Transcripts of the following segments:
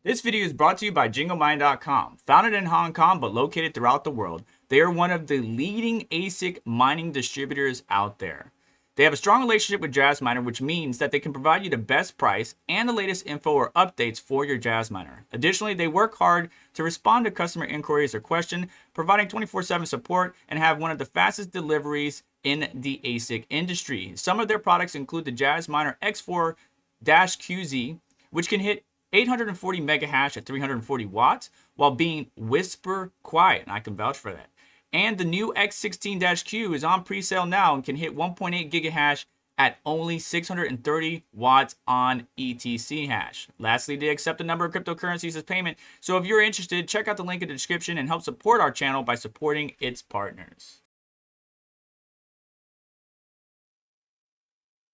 This video is brought to you by JingleMine.com. Founded in Hong Kong but located throughout the world, they are one of the leading ASIC mining distributors out there. They have a strong relationship with Jazz Miner, which means that they can provide you the best price and the latest info or updates for your Jazz Miner. Additionally, they work hard to respond to customer inquiries or questions, providing 24/7 support and have one of the fastest deliveries in the ASIC industry. Some of their products include the Jazz Miner X4-QZ, which can hit 840 mega hash at 340 watts while being whisper quiet, and I can vouch for that. And the new X16-Q is on pre-sale now and can hit 1.8 gigahash at only 630 watts on ETC hash. Lastly, they accept a number of cryptocurrencies as payment, so if you're interested, check out the link in the description and help support our channel by supporting its partners.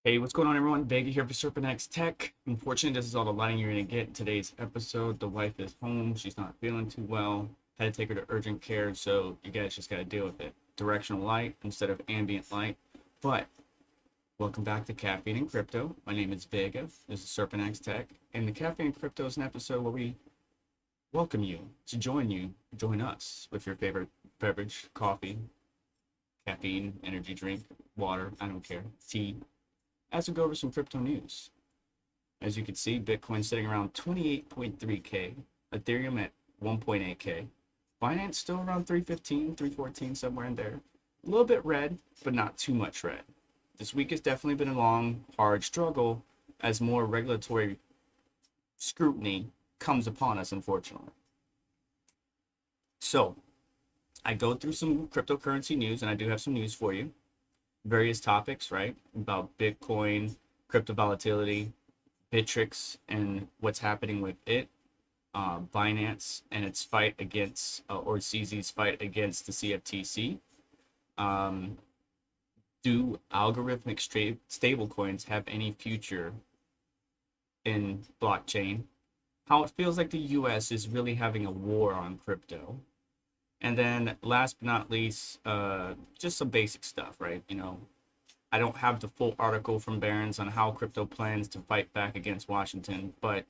Hey, what's going on, everyone? Vega here for SerpentX Tech. Unfortunately, this is all the lighting you're going to get in today's episode. The wife is home. She's not feeling too well. Had to take her to urgent care, so you guys just got to deal with it. Directional light instead of ambient light. But welcome back to Caffeine Crypto. My name is Vega. This is SerpentX Tech. And the Caffeine Crypto is an episode where we welcome you to join us with your favorite beverage, coffee, caffeine, energy drink, water, I don't care, tea, as we go over some crypto news. As you can see, Bitcoin sitting around 28.3K, Ethereum at 1.8K, Binance still around 315, 314, somewhere in there. A little bit red, but not too much red. This week has definitely been a long, hard struggle as more regulatory scrutiny comes upon us, unfortunately. So, I go through some cryptocurrency news, and I do have some news for you. Various topics, right? About Bitcoin, crypto volatility, Bittrex and what's happening with it, Binance and its fight against, or CZ's fight against the CFTC. Do algorithmic stablecoins have any future in blockchain? How it feels like the US is really having a war on crypto. And then last but not least, just some basic stuff, right? You know, I don't have the full article from Barron's on how crypto plans to fight back against Washington, but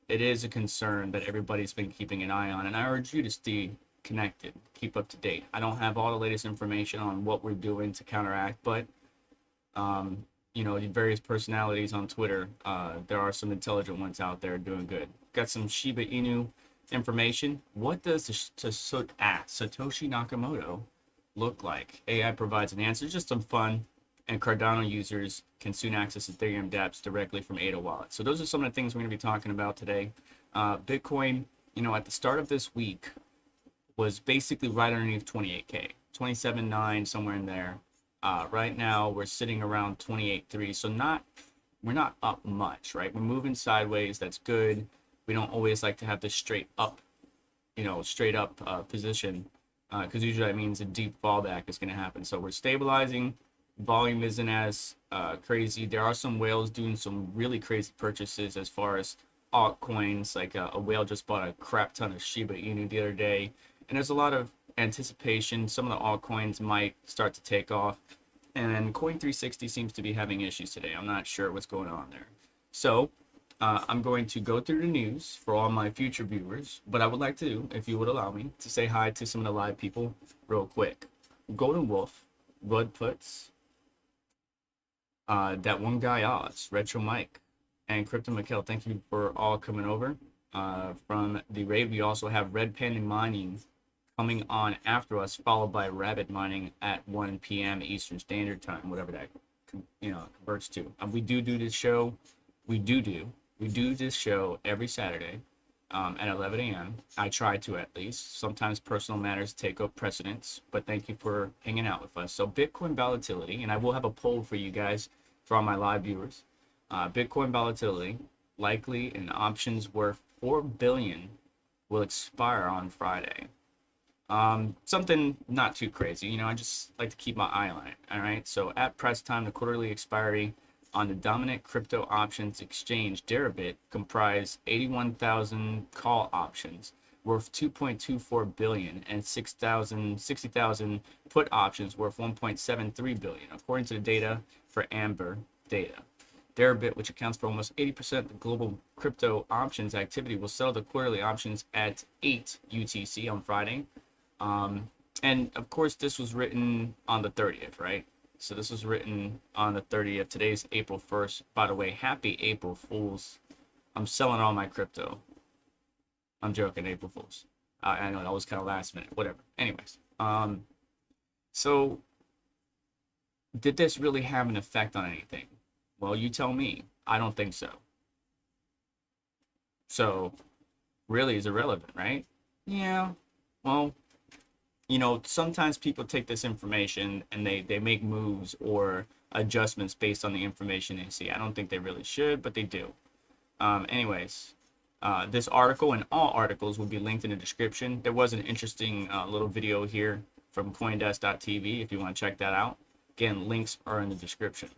it is a concern that everybody's been keeping an eye on. And I urge you to stay connected, keep up to date. I don't have all the latest information on what we're doing to counteract, but, you know, the various personalities on Twitter, there are some intelligent ones out there doing good. Got some Shiba Inu information. What does Satoshi Nakamoto look like? AI provides an answer. Just some fun, and Cardano users can soon access Ethereum dApps directly from ADA wallet. So those are some of the things we're going to be talking about today. Bitcoin, you know, at the start of this week was basically right underneath 28K, 27.9, somewhere in there. Right now we're sitting around 28.3, so we're not up much, right? We're moving sideways. That's good. We don't always like to have this straight up position, because usually that means a deep fallback is going to happen. So we're stabilizing. Volume isn't as crazy. There are some whales doing some really crazy purchases as far as altcoins. Like a whale just bought a crap ton of Shiba Inu the other day, and there's a lot of anticipation. Some of the altcoins might start to take off, and Coin360 seems to be having issues today. I'm not sure what's going on there. So I'm going to go through the news for all my future viewers, but I would like to, if you would allow me, to say hi to some of the live people real quick. Golden Wolf, Bud Puts, that one guy Oz, Retro Mike, and Crypto Mikkel. Thank you for all coming over. From the raid, we also have Red Panda Mining coming on after us, followed by Rabbit Mining at 1 p.m. Eastern Standard Time, whatever that converts to. We do this show. We do this show every Saturday at 11 a.m. I try to, at least. Sometimes personal matters take up precedence, but thank you for hanging out with us. So Bitcoin volatility, and I will have a poll for you guys, for all my live viewers. Bitcoin volatility, likely in options worth $4 billion, will expire on Friday. Something not too crazy. You know, I just like to keep my eye on it. All right. So at press time, the quarterly expiry on the dominant crypto options exchange Deribit comprise 81,000 call options worth 2.24 billion and 60,000 put options worth 1.73 billion, according to the data for Amber Data. Deribit, which accounts for almost 80% of the global crypto options activity, will settle the quarterly options at 8 UTC on Friday. And of course, this was written on the 30th, right? So this was written on the 30th. Today's April 1st. By the way, happy April Fools. I'm selling all my crypto. I'm joking, April Fools. I know that was kind of last minute, whatever. Anyways, so did this really have an effect on anything? Well, you tell me. I don't think so. So really is irrelevant, right? Yeah. Well, you know, sometimes people take this information and they make moves or adjustments based on the information they see. I don't think they really should, but they do. Anyways, this article and all articles will be linked in the description. There was an interesting little video here from coindesk.tv if you want to check that out. Again, links are in the description.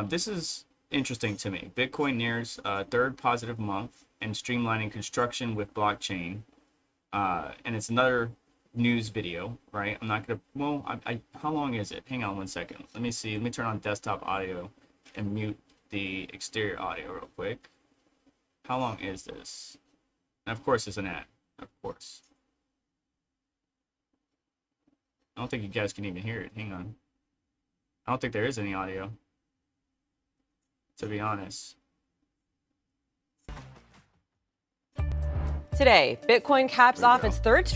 This is interesting to me. Bitcoin nears third positive month and streamlining construction with blockchain. And it's another news video, right? I'm not gonna, well, how long is it? Hang on one second. Let me see. Let me turn on desktop audio and mute the exterior audio real quick. How long is this? And of course, it's an ad. Of course. I don't think you guys can even hear it. Hang on. I don't think there is any audio, to be honest. Today, Bitcoin caps off its third.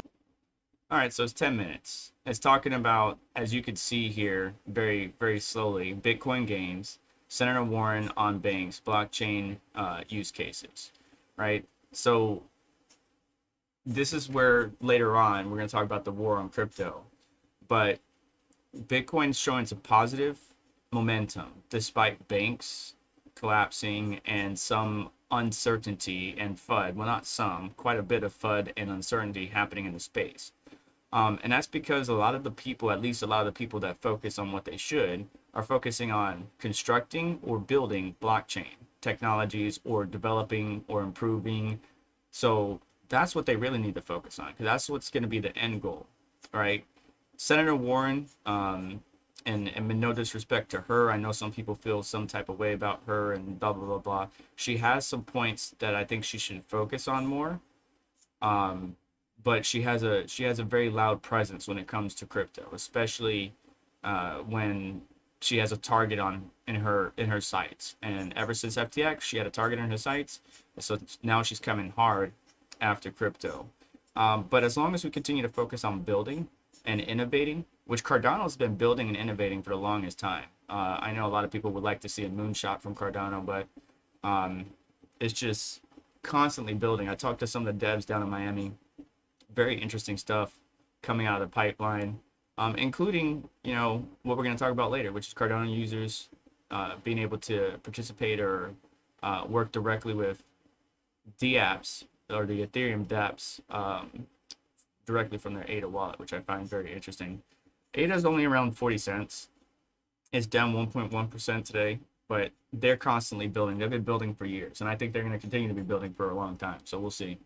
All right, so it's 10 minutes. It's talking about, as you can see here, very, very slowly, Bitcoin gains, Senator Warren on banks, blockchain use cases, right? So this is where later on we're going to talk about the war on crypto. But Bitcoin's showing some positive momentum despite banks collapsing and some uncertainty and FUD. Well, not some, quite a bit of FUD and uncertainty happening in the space. And that's because a lot of the people, at least a lot of the people that focus on what they should, are focusing on constructing or building blockchain technologies or developing or improving. So that's what they really need to focus on, because that's what's going to be the end goal, right? Senator Warren, and no disrespect to her, I know some people feel some type of way about her and blah, blah, blah, blah. She has some points that I think she should focus on more. But she has a very loud presence when it comes to crypto, especially when she has a target in her sights. And ever since FTX, she had a target in her sights. So now she's coming hard after crypto. But as long as we continue to focus on building and innovating, which Cardano's been building and innovating for the longest time. I know a lot of people would like to see a moonshot from Cardano, but it's just constantly building. I talked to some of the devs down in Miami. Very interesting stuff coming out of the pipeline, including, you know, what we're going to talk about later, which is Cardano users being able to participate or work directly with dApps or the Ethereum dApps directly from their ADA wallet, which I find very interesting. ADA is only around 40 cents. It's down 1.1% today, but they're constantly building. They've been building for years, and I think they're going to continue to be building for a long time, so we'll see.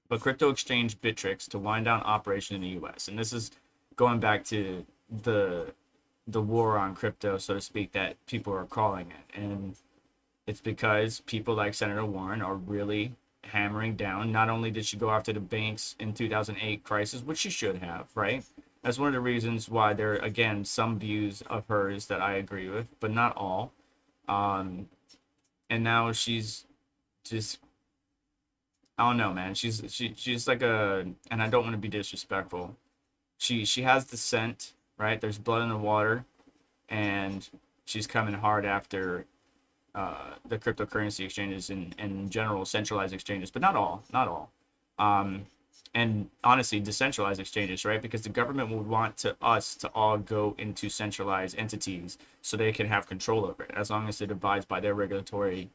But crypto exchange Bittrex to wind down operation in the U.S. And this is going back to the war on crypto, so to speak, that people are calling it. And it's because people like Senator Warren are really hammering down. Not only did she go after the banks in 2008 crisis, which she should have, right? That's one of the reasons why there are, again, some views of hers that I agree with, but not all. And now she's just, I don't know, man. She's like a, and I don't want to be disrespectful. She has the scent, right? There's blood in the water, and she's coming hard after the cryptocurrency exchanges and in general centralized exchanges, but not all. And honestly, decentralized exchanges, right? Because the government would want us to all go into centralized entities so they can have control over it, as long as it abides by their regulatory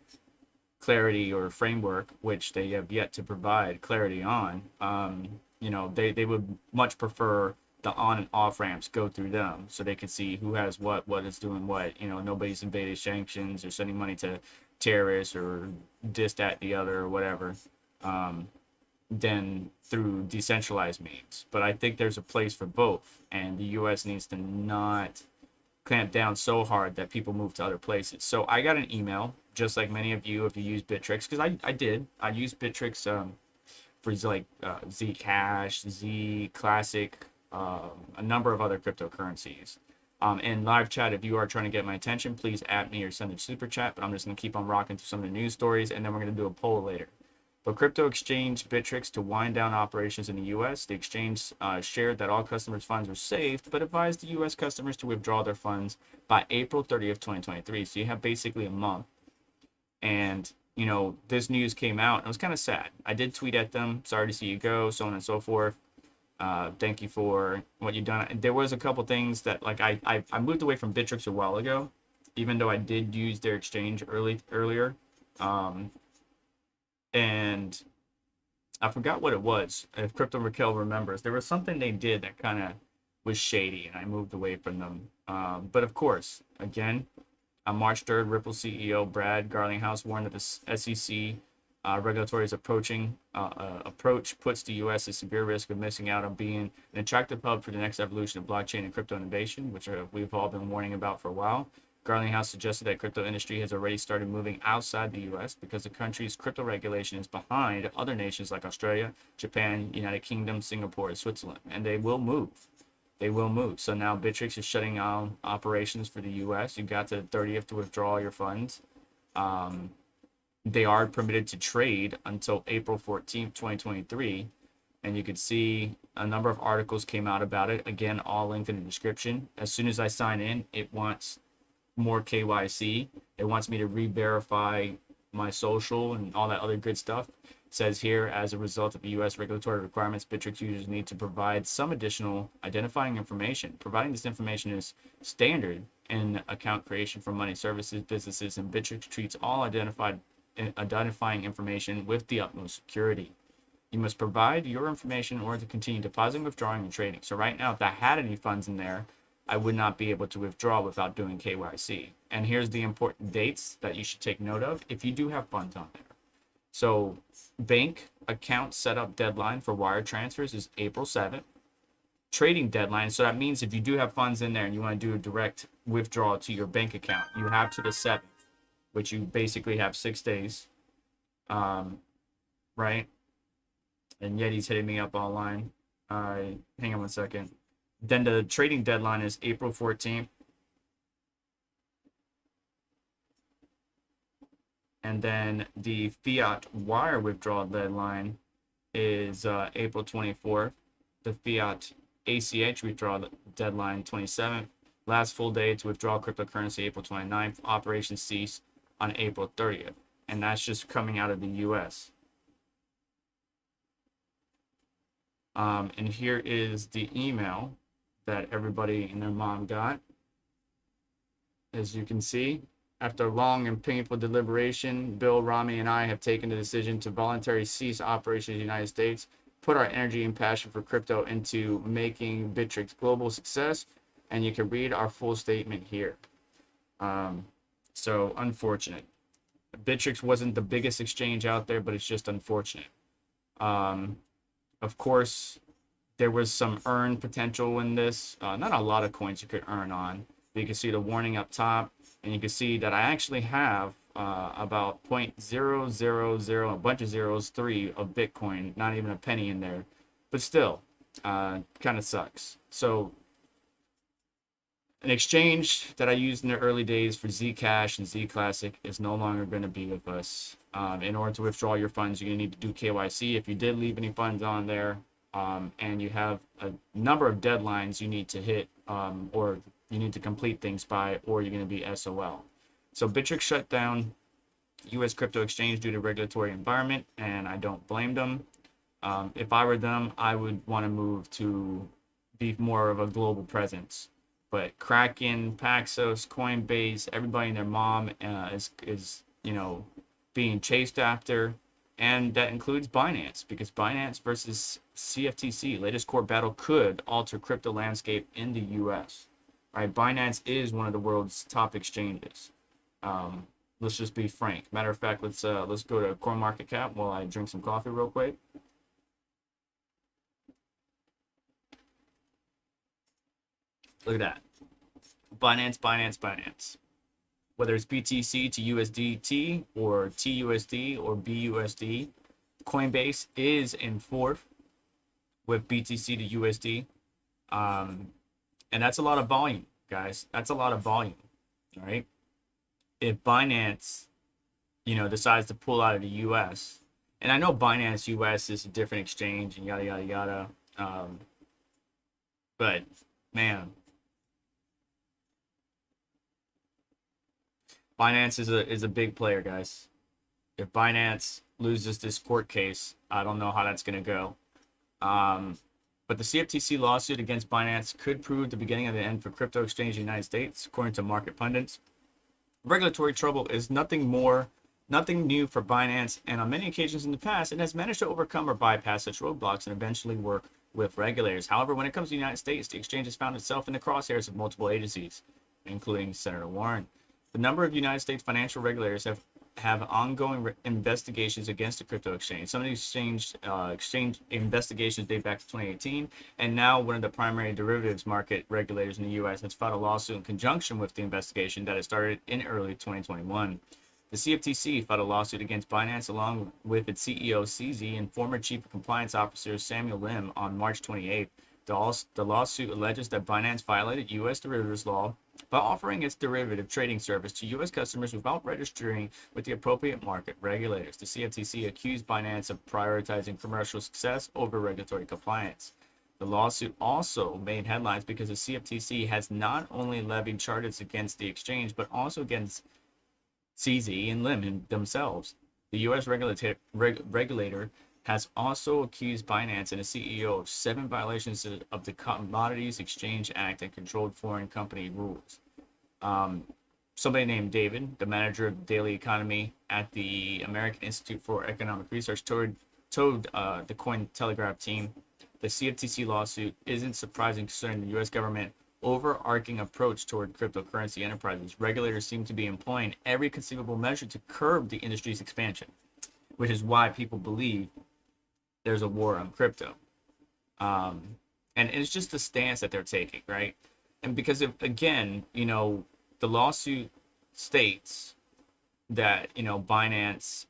clarity or framework, which they have yet to provide clarity on. You know, they would much prefer the on and off ramps go through them, so they can see who has what is doing what. You know, nobody's invaded sanctions or sending money to terrorists or this, that, the other, or whatever, than through decentralized means. But I think there's a place for both, and the U.S. needs to not clamped down so hard that people moved to other places. So I got an email, just like many of you, if you use Bittrex, because I used Bittrex for like Zcash, Z Classic, a number of other cryptocurrencies. And live chat, if you are trying to get my attention, please at me or send a super chat. But I'm just going to keep on rocking through some of the news stories, and then we're going to do a poll later. But crypto exchange Bittrex to wind down operations in the U.S. The exchange shared that all customers' funds were saved, but advised the U.S. customers to withdraw their funds by April 30th, 2023. So you have basically a month. And, you know, this news came out, and it was kind of sad. I did tweet at them, sorry to see you go, so on and so forth. Thank you for what you've done. There was a couple things that, like, I moved away from Bittrex a while ago, even though I did use their exchange earlier. And I forgot what it was. If Crypto Raquel remembers, there was something they did that kind of was shady, and I moved away from them. But of course, again, on March 3rd, Ripple CEO Brad Garlinghouse warned that the SEC regulatory approach puts the U.S. at severe risk of missing out on being an attractive hub for the next evolution of blockchain and crypto innovation, which we've all been warning about for a while. Garlinghouse suggested that crypto industry has already started moving outside the U.S. because the country's crypto regulation is behind other nations like Australia, Japan, United Kingdom, Singapore, and Switzerland, and they will move. They will move. So now Bittrex is shutting down operations for the U.S. You got to the 30th to withdraw your funds. They are permitted to trade until April 14th, 2023. And you could see a number of articles came out about it. Again, all linked in the description. As soon as I sign in, it wants more KYC. It wants me to re-verify my social and all that other good stuff. It says here, as a result of the U.S. regulatory requirements, Bittrex users need to provide some additional identifying information. Providing this information is standard in account creation for money services businesses, and Bittrex treats all identifying information with the utmost security. You must provide your information in order to continue depositing, withdrawing, and trading. So right now, if I had any funds in there, I would not be able to withdraw without doing KYC. And here's the important dates that you should take note of if you do have funds on there. So bank account setup deadline for wire transfers is April 7th. Trading deadline, so that means if you do have funds in there and you want to do a direct withdrawal to your bank account, you have to the 7th, which you basically have 6 days, right? And Yeti's hitting me up online. Hang on one second. Then the trading deadline is April 14th. And then the fiat wire withdrawal deadline is April 24th. The fiat ACH withdrawal deadline 27th. Last full day to withdraw cryptocurrency April 29th. Operations cease on April 30th. And that's just coming out of the US. And here is the email that everybody and their mom got. As you can see, after long and painful deliberation, Bill, Rami, and I have taken the decision to voluntarily cease operations in the United States, put our energy and passion for crypto into making Bittrex global success, and you can read our full statement here. So unfortunate. Bittrex wasn't the biggest exchange out there, but it's just unfortunate. Of course, there was some earn potential in this. Not a lot of coins you could earn on. You can see the warning up top, and you can see that I actually have about 0.000, a bunch of zeros, 3 of Bitcoin, not even a penny in there. But still, kind of sucks. So an exchange that I used in the early days for Zcash and Z Classic is no longer going to be with us. In order to withdraw your funds, you're going to need to do KYC if you did leave any funds on there. And you have a number of deadlines you need to hit, or you need to complete things by, or you're going to be SOL. So Bittrex shut down U.S. crypto exchange due to regulatory environment, and I don't blame them. If I were them, I would want to move to be more of a global presence. But Kraken, Paxos, Coinbase, everybody and their mom is being chased after. And that includes Binance, because Binance versus CFTC, latest court battle, could alter crypto landscape in the U.S. Right? Binance is one of the world's top exchanges. Let's just be frank. Matter of fact, let's go to CoinMarketCap while I drink some coffee real quick. Look at that. Binance. Whether it's BTC to USDT or TUSD or BUSD, Coinbase is in fourth with BTC to USD. And that's a lot of volume, guys. That's a lot of volume, all right? If Binance, decides to pull out of the US, and I know Binance US is a different exchange and yada, yada, yada. But, man, Binance is a big player, guys. If Binance loses this court case, I don't know how that's going to go. But the CFTC lawsuit against Binance could prove the beginning of the end for crypto exchange in the United States, according to market pundits. Regulatory trouble is nothing new for Binance, and on many occasions in the past, it has managed to overcome or bypass such roadblocks and eventually work with regulators. However, when it comes to the United States, the exchange has found itself in the crosshairs of multiple agencies, including Senator Warren. The number of United States financial regulators have ongoing investigations against the crypto exchange. Some of these exchange investigations date back to 2018, and now one of the primary derivatives market regulators in the U.S. has filed a lawsuit in conjunction with the investigation that has started in early 2021. The CFTC filed a lawsuit against Binance along with its CEO CZ and former Chief of Compliance Officer Samuel Lim on March 28th. The lawsuit alleges that Binance violated U.S. derivatives law by offering its derivative trading service to U.S. customers without registering with the appropriate market regulators. The CFTC accused Binance of prioritizing commercial success over regulatory compliance. The lawsuit also made headlines because the CFTC has not only levied charges against the exchange, but also against CZ and Lim themselves. The U.S. regulator has also accused Binance and its CEO of 7 violations of the Commodities Exchange Act and controlled foreign company rules. Somebody named David, the manager of the daily economy at the American Institute for Economic Research, told the Cointelegraph team the CFTC lawsuit isn't surprising considering the U.S. government overarching approach toward cryptocurrency enterprises. Regulators seem to be employing every conceivable measure to curb the industry's expansion, which is why people believe there's a war on crypto. And it's just the stance that they're taking, right? And because again, the lawsuit states that, Binance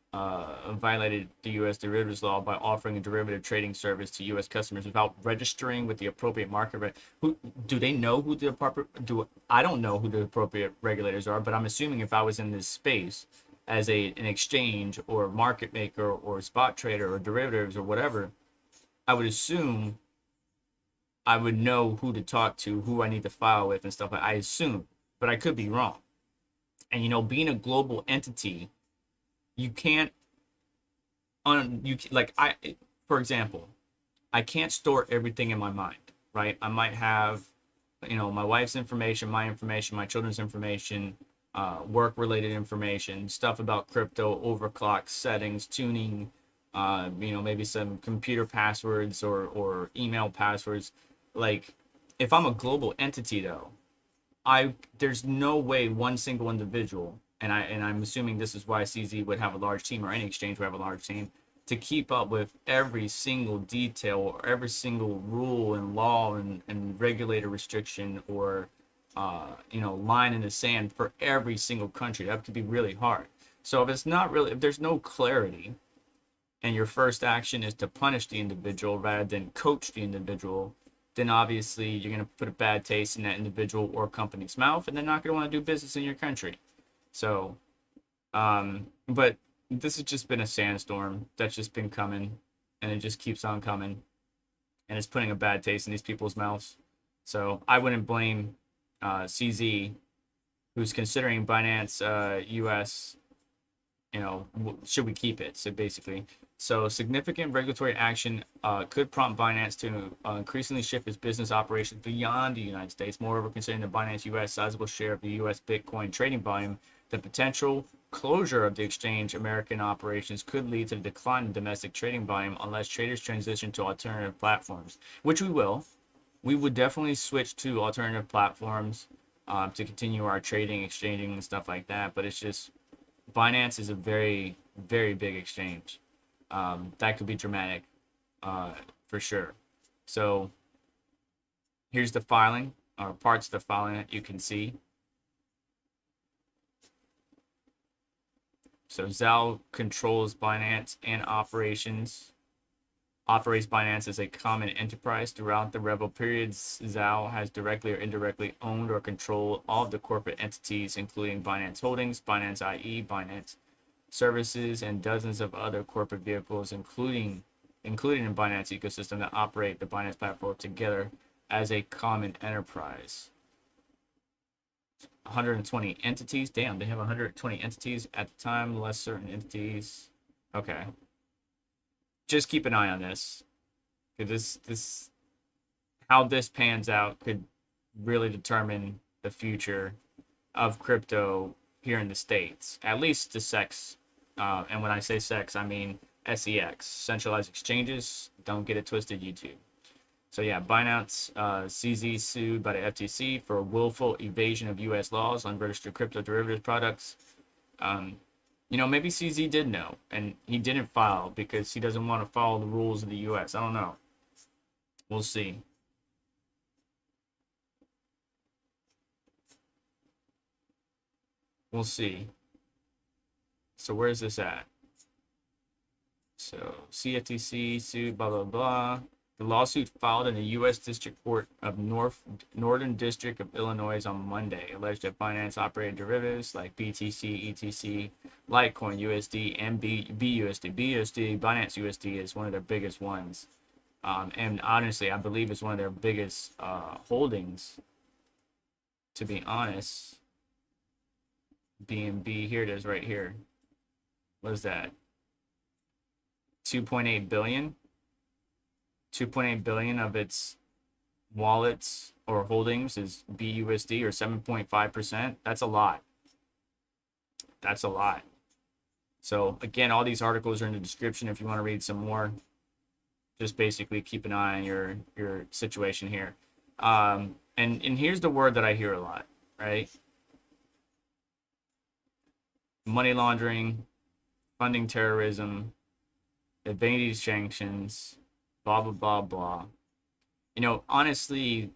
violated the U.S. derivatives law by offering a derivative trading service to U.S. customers without registering with the appropriate market. Who do they know who the appropriate? I don't know who the appropriate regulators are, but I'm assuming if I was in this space as an exchange or market maker or spot trader or derivatives or whatever, I would assume I would know who to talk to, who I need to file with and stuff. I assume, but I could be wrong. And being a global entity, you can't for example, I can't store everything in my mind, right? I might have, my wife's information, my children's information, work-related information, stuff about crypto, overclock settings, tuning, maybe some computer passwords or email passwords. Like, if I'm a global entity, though, there's no way one single individual, and I'm assuming this is why CZ would have a large team, or any exchange would have a large team, to keep up with every single detail or every single rule and law and regulator restriction or line in the sand for every single country. That could be really hard. So if there's no clarity and your first action is to punish the individual rather than coach the individual, then obviously you're going to put a bad taste in that individual or company's mouth, and they're not going to want to do business in your country. So, but this has just been a sandstorm that's just been coming, and it just keeps on coming, and it's putting a bad taste in these people's mouths. So I wouldn't blame CZ, who's considering Binance US, should we keep it? So basically, significant regulatory action could prompt Binance to increasingly shift its business operations beyond the United States. Moreover, considering the Binance US sizable share of the US Bitcoin trading volume, the potential closure of the exchange American operations could lead to the decline in domestic trading volume unless traders transition to alternative platforms, which we will. We would definitely switch to alternative platforms to continue our trading, exchanging, and stuff like that. But it's just, Binance is a very, very big exchange. That could be dramatic for sure. So here's the filing. or parts of the filing that you can see. So Zhao controls Binance and operates Binance as a common enterprise. Throughout the rebel periods, Zhao has directly or indirectly owned or controlled all of the corporate entities, including Binance Holdings, Binance IE, Binance Services, and dozens of other corporate vehicles, including in Binance ecosystem that operate the Binance platform together as a common enterprise. 120 entities. Damn, they have 120 entities at the time, less certain entities. Okay. Just keep an eye on this. Because this how this pans out could really determine the future of crypto here in the States. At least the SEX. And when I say SEX, I mean SEX, centralized exchanges. Don't get it twisted, YouTube. So yeah, Binance CZ sued by the FTC for willful evasion of U.S. laws on registered crypto derivatives products. Maybe CZ did know, and he didn't file because he doesn't want to follow the rules of the U.S. I don't know. We'll see. We'll see. So where's this at? So CFTC sued, blah, blah, blah. The lawsuit filed in the U.S. District Court of Northern District of Illinois on Monday alleged that Binance operated derivatives like BTC, ETC, Litecoin, USD, and BUSD. BUSD, Binance USD is one of their biggest ones. And honestly, I believe it's one of their biggest holdings, to be honest. BNB, here it is right here. What is that? 2.8 billion. 2.8 billion of its wallets or holdings is BUSD, or 7.5%. That's a lot. That's a lot. So again, all these articles are in the description if you want to read some more. Just basically keep an eye on your situation here. And here's the word that I hear a lot, right? Money laundering, funding terrorism, evading sanctions, blah, blah, blah, blah. Honestly,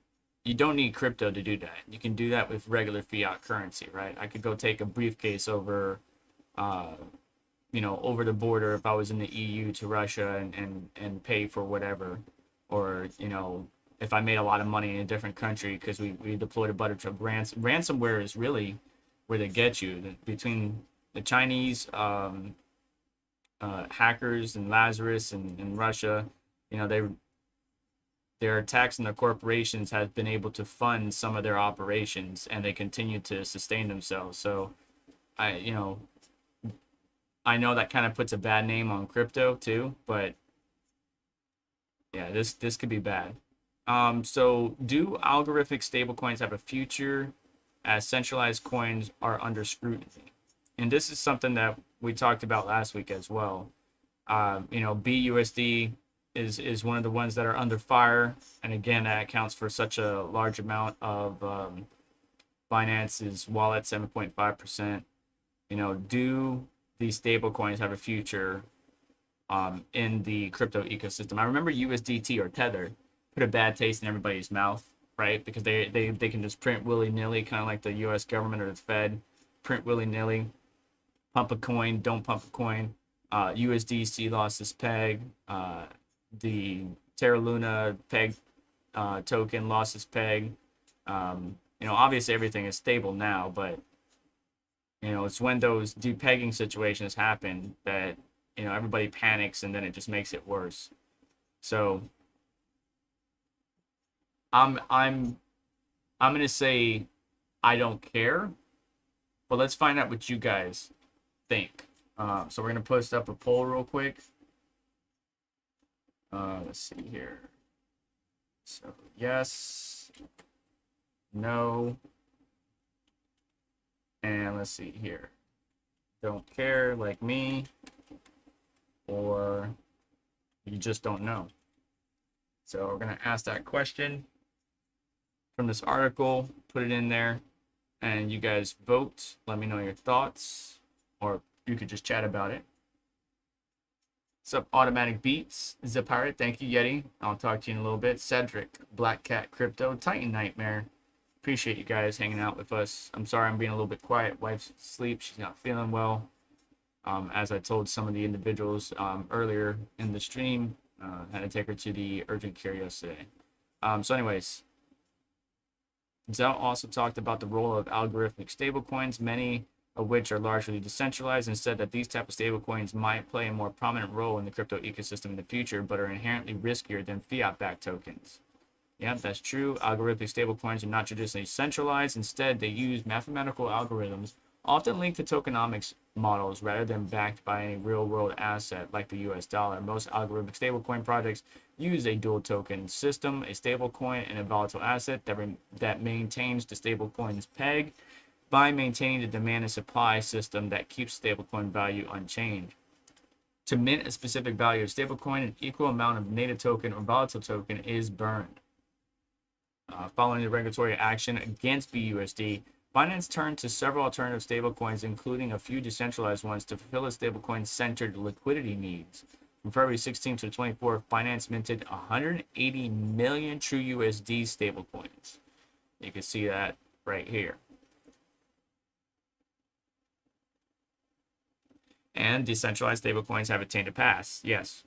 you don't need crypto to do that. You can do that with regular fiat currency, right? I could go take a briefcase over the border if I was in the EU to Russia and pay for whatever. Or, if I made a lot of money in a different country because we deployed a butter truck. Ransomware is really where they get you. Between the Chinese hackers and Lazarus and Russia, their attacks on the corporations have been able to fund some of their operations, and they continue to sustain themselves. So I know that kind of puts a bad name on crypto too, but yeah, this could be bad. So do algorithmic stablecoins have a future as centralized coins are under scrutiny? And this is something that we talked about last week as well. BUSD is one of the ones that are under fire, and again, that accounts for such a large amount of Binance's wallet, 7.5%. Do these stable coins have a future in the crypto ecosystem? I remember USDT or Tether put a bad taste in everybody's mouth, right? Because they can just print willy-nilly, kind of like the US government or the Fed, print willy-nilly, pump a coin, don't pump a coin. USDC lost its peg. The Terra Luna peg token lost its peg. Obviously everything is stable now, but it's when those depegging situations happen that everybody panics, and then it just makes it worse. So I'm gonna say I don't care, but let's find out what you guys think. So we're gonna post up a poll real quick. Let's see here. So yes, no, and let's see here. Don't care like me, or you just don't know. So we're gonna ask that question from this article, put it in there, and you guys vote. Let me know your thoughts, or you could just chat about it. What's up, Automatic Beats? Zapirate, thank you, Yeti. I'll talk to you in a little bit. Cedric, Black Cat Crypto, Titan Nightmare, Appreciate you guys hanging out with us. I'm sorry I'm being a little bit quiet. Wife's asleep. She's not feeling well. As I told some of the individuals earlier in the stream, had to take her to the urgent care yesterday. So anyways, Zell also talked about the role of algorithmic stablecoins, many of which are largely decentralized, and said that these type of stablecoins might play a more prominent role in the crypto ecosystem in the future, but are inherently riskier than fiat-backed tokens. Yeah, that's true. Algorithmic stablecoins are not traditionally centralized. Instead, they use mathematical algorithms, often linked to tokenomics models rather than backed by a real-world asset like the US dollar. Most algorithmic stablecoin projects use a dual token system, a stablecoin, and a volatile asset that maintains the stablecoin's peg by maintaining the demand and supply system that keeps stablecoin value unchanged. To mint a specific value of stablecoin, an equal amount of native token or volatile token is burned. Following the regulatory action against BUSD, Binance turned to several alternative stablecoins, including a few decentralized ones, to fulfill its stablecoin-centered liquidity needs. From February 16th to the 24th, Binance minted 180 million true USD stablecoins. You can see that right here. And decentralized stablecoins have attained a pass. Yes.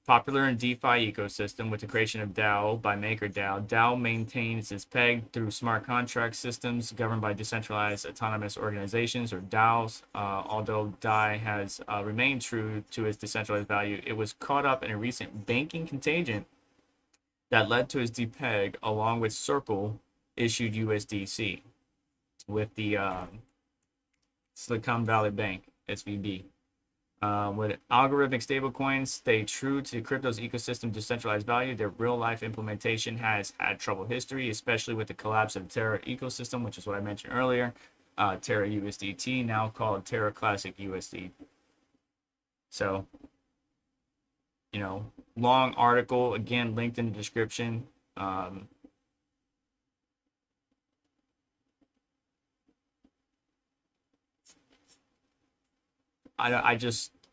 Popular in DeFi ecosystem with the creation of DAO by MakerDAO, DAO maintains its peg through smart contract systems governed by decentralized autonomous organizations, or DAOs. Although DAI has remained true to its decentralized value, it was caught up in a recent banking contagion that led to its depeg, along with Circle issued USDC with the Silicon Valley Bank, SVB. With algorithmic stablecoins stay true to crypto's ecosystem decentralized value, their real-life implementation has had troubled history, especially with the collapse of Terra ecosystem, which is what I mentioned earlier. Terra USDT, now called Terra Classic USD. So, you know, long article, again, linked in the description.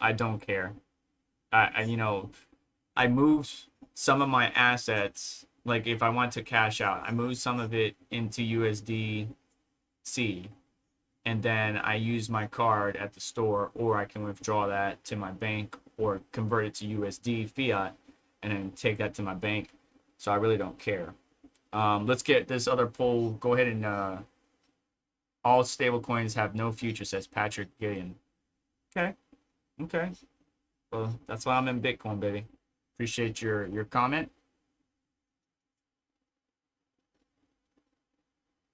I don't care. I moved some of my assets, like if I want to cash out, I moved some of it into USDC, and then I use my card at the store, or I can withdraw that to my bank or convert it to USD fiat and then take that to my bank. So I really don't care. Let's get this other poll. Go ahead and all stablecoins have no future, says Patrick Gideon. Okay. Well, that's why I'm in Bitcoin, baby. Appreciate your comment.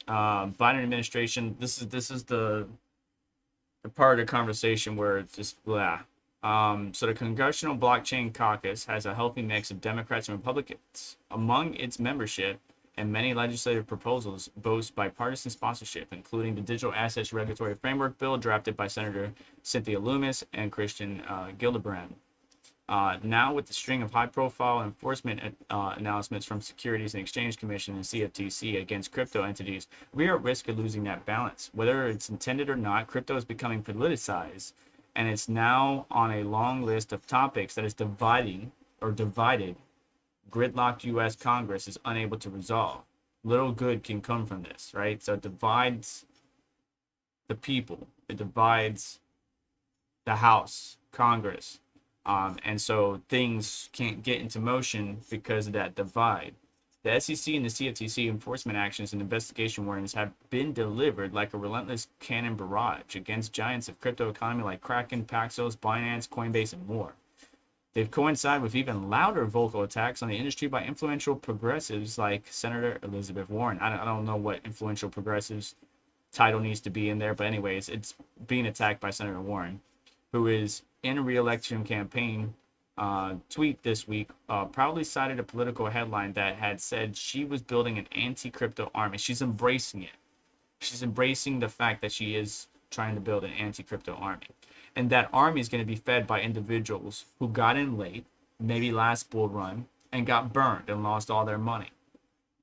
Biden administration. This is the part of the conversation where it's just blah. So the Congressional Blockchain Caucus has a healthy mix of Democrats and Republicans among its membership, and many legislative proposals boast bipartisan sponsorship, including the Digital Assets Regulatory Framework Bill drafted by Senator Cynthia Lummis and Christian Gillibrand. Now, with the string of high-profile enforcement announcements from Securities and Exchange Commission and CFTC against crypto entities, we are at risk of losing that balance. Whether it's intended or not, crypto is becoming politicized, and it's now on a long list of topics that is divided gridlocked U.S. Congress is unable to resolve. Little good can come from this, right? So it divides the people. It divides the House, Congress. And so things can't get into motion because of that divide. The SEC and the CFTC enforcement actions and investigation warnings have been delivered like a relentless cannon barrage against giants of crypto economy like Kraken, Paxos, Binance, Coinbase, and more. They've coincided with even louder vocal attacks on the industry by influential progressives like Senator Elizabeth Warren. I don't know what influential progressives title needs to be in there, but anyways, it's being attacked by Senator Warren, who is in a re-election campaign tweet this week, proudly cited a political headline that had said she was building an anti-crypto army. She's embracing it. She's embracing the fact that she is trying to build an anti-crypto army. And that army is going to be fed by individuals who got in late, maybe last bull run, and got burned and lost all their money.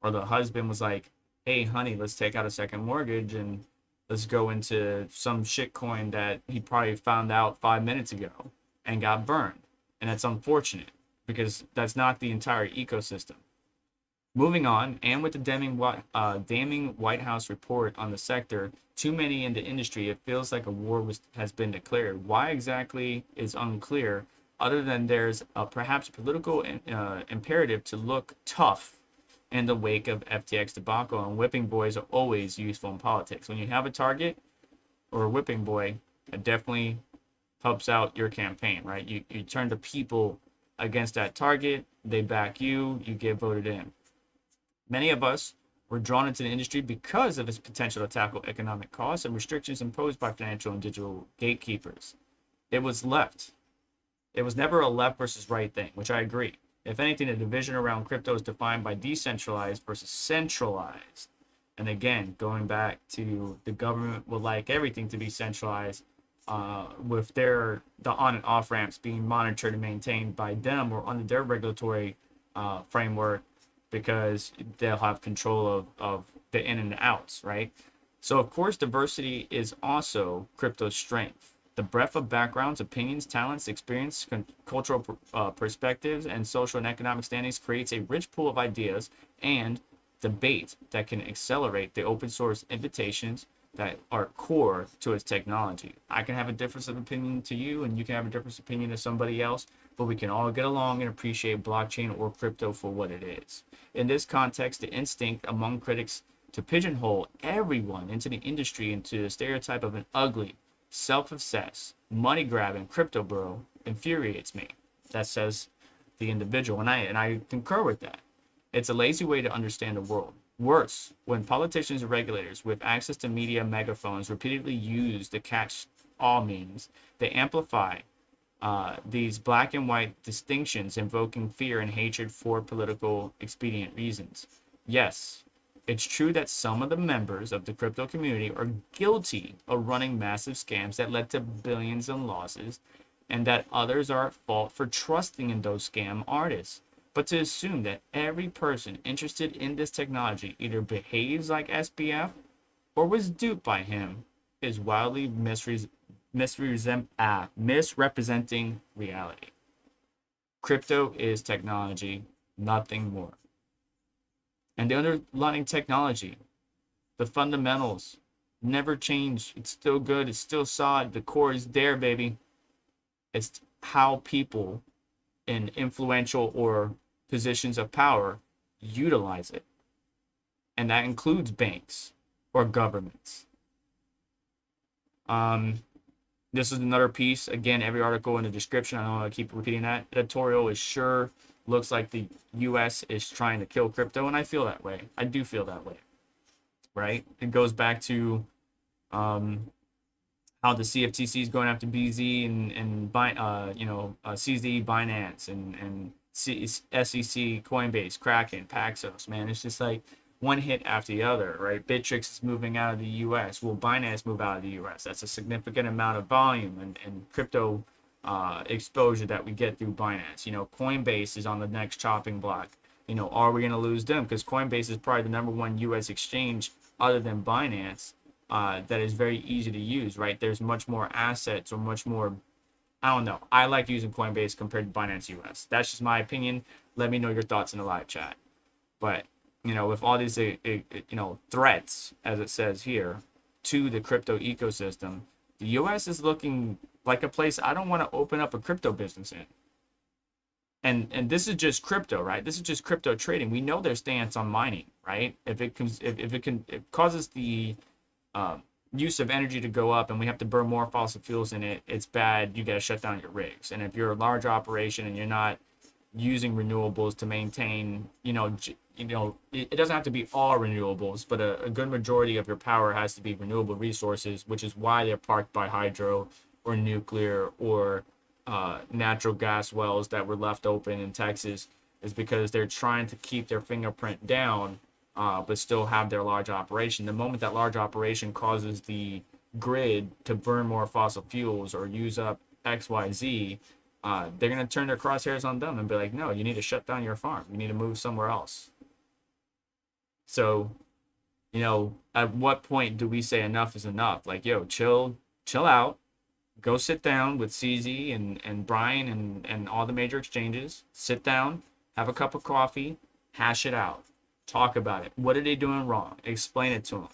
Or the husband was like, hey, honey, let's take out a second mortgage and let's go into some shit coin that he probably found out 5 minutes ago and got burned. And that's unfortunate because that's not the entire ecosystem. Moving on, and with the damning White House report on the sector, too many in the industry, it feels like a war has been declared. Why exactly is unclear, other than there's perhaps a political imperative to look tough in the wake of FTX debacle, and whipping boys are always useful in politics. When you have a target or a whipping boy, it definitely helps out your campaign, right? You turn the people against that target, they back you, you get voted in. Many of us were drawn into the industry because of its potential to tackle economic costs and restrictions imposed by financial and digital gatekeepers. It was left. It was never a left versus right thing, which I agree. If anything, the division around crypto is defined by decentralized versus centralized. And again, going back to the government would like everything to be centralized, with the on and off ramps being monitored and maintained by them or under their regulatory framework, because they'll have control of the in and outs, right? So of course, diversity is also crypto's strength. The breadth of backgrounds, opinions, talents, experience, cultural perspectives, and social and economic standings creates a rich pool of ideas and debate that can accelerate the open source invitations that are core to its technology. I can have a difference of opinion to you, and you can have a different opinion to somebody else, but we can all get along and appreciate blockchain or crypto for what it is. In this context, the instinct among critics to pigeonhole everyone into the industry into the stereotype of an ugly, self-obsessed, money-grabbing crypto bro infuriates me. That says the individual, and I concur with that. It's a lazy way to understand the world. Worse, when politicians and regulators with access to media megaphones repeatedly use the catch all memes, they amplify these black and white distinctions, invoking fear and hatred for political expedient reasons. Yes, it's true that some of the members of the crypto community are guilty of running massive scams that led to billions in losses, and that others are at fault for trusting in those scam artists. But to assume that every person interested in this technology either behaves like SBF or was duped by him is wildly misrepresenting reality. Crypto is technology, nothing more. And the underlying technology, the fundamentals, never change. It's still good. It's still solid. The core is there, baby. It's how people in influential or positions of power utilize it. And that includes banks or governments. This is another piece. Again, every article in the description, I know I keep repeating that. Editorial is sure looks like the US is trying to kill crypto, and I feel that way. I do feel that way, right? It goes back to how the CFTC is going after BZ and CZ, Binance, and SEC, Coinbase, Kraken, Paxos, man. It's just like one hit after the other, right? Bittrex is moving out of the US. Will Binance move out of the US? That's a significant amount of volume and crypto exposure that we get through Binance. Coinbase is on the next chopping block. Are we going to lose them? Because Coinbase is probably the number one US exchange other than Binance that is very easy to use, right? There's much more assets or much more, I don't know. I like using Coinbase compared to Binance US. That's just my opinion. Let me know your thoughts in the live chat. But, with all these, threats, as it says here, to the crypto ecosystem, the US is looking like a place I don't want to open up a crypto business in. And this is just crypto, right? This is just crypto trading. We know their stance on mining, right? If it causes the use of energy to go up and we have to burn more fossil fuels in it, it's bad. You got to shut down your rigs. And if you're a large operation and you're not using renewables to maintain, it doesn't have to be all renewables, but a good majority of your power has to be renewable resources, which is why they're parked by hydro or nuclear or natural gas wells that were left open in Texas, is because they're trying to keep their fingerprint down, but still have their large operation. The moment that large operation causes the grid to burn more fossil fuels or use up XYZ, they're going to turn their crosshairs on them and be like, no, you need to shut down your farm. You need to move somewhere else. So, at what point do we say enough is enough? Like, yo, chill out. Go sit down with CZ and Brian and all the major exchanges. Sit down, have a cup of coffee, hash it out. Talk about it. What are they doing wrong? Explain it to them.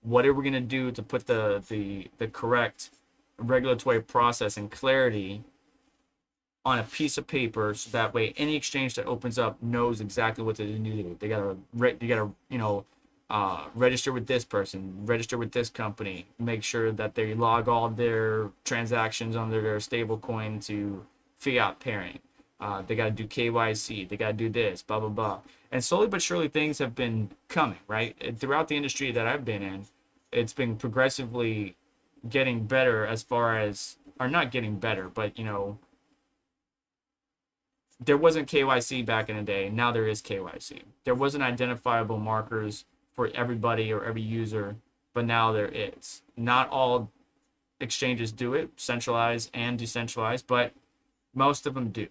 What are we going to do to put the correct regulatory process and clarity on a piece of paper, so that way any exchange that opens up knows exactly what they need to do. They gotta register with this person, register with this company, make sure that they log all their transactions under their stable coin to fiat pairing. They got to do KYC. They got to do this, blah, blah, blah. And slowly but surely things have been coming, right? Throughout the industry that I've been in, it's been progressively getting better as far as, or not getting better, but, there wasn't KYC back in the day. Now there is KYC. There wasn't identifiable markers for everybody or every user, but now there is. Not all exchanges do it, centralized and decentralized, but most of them do.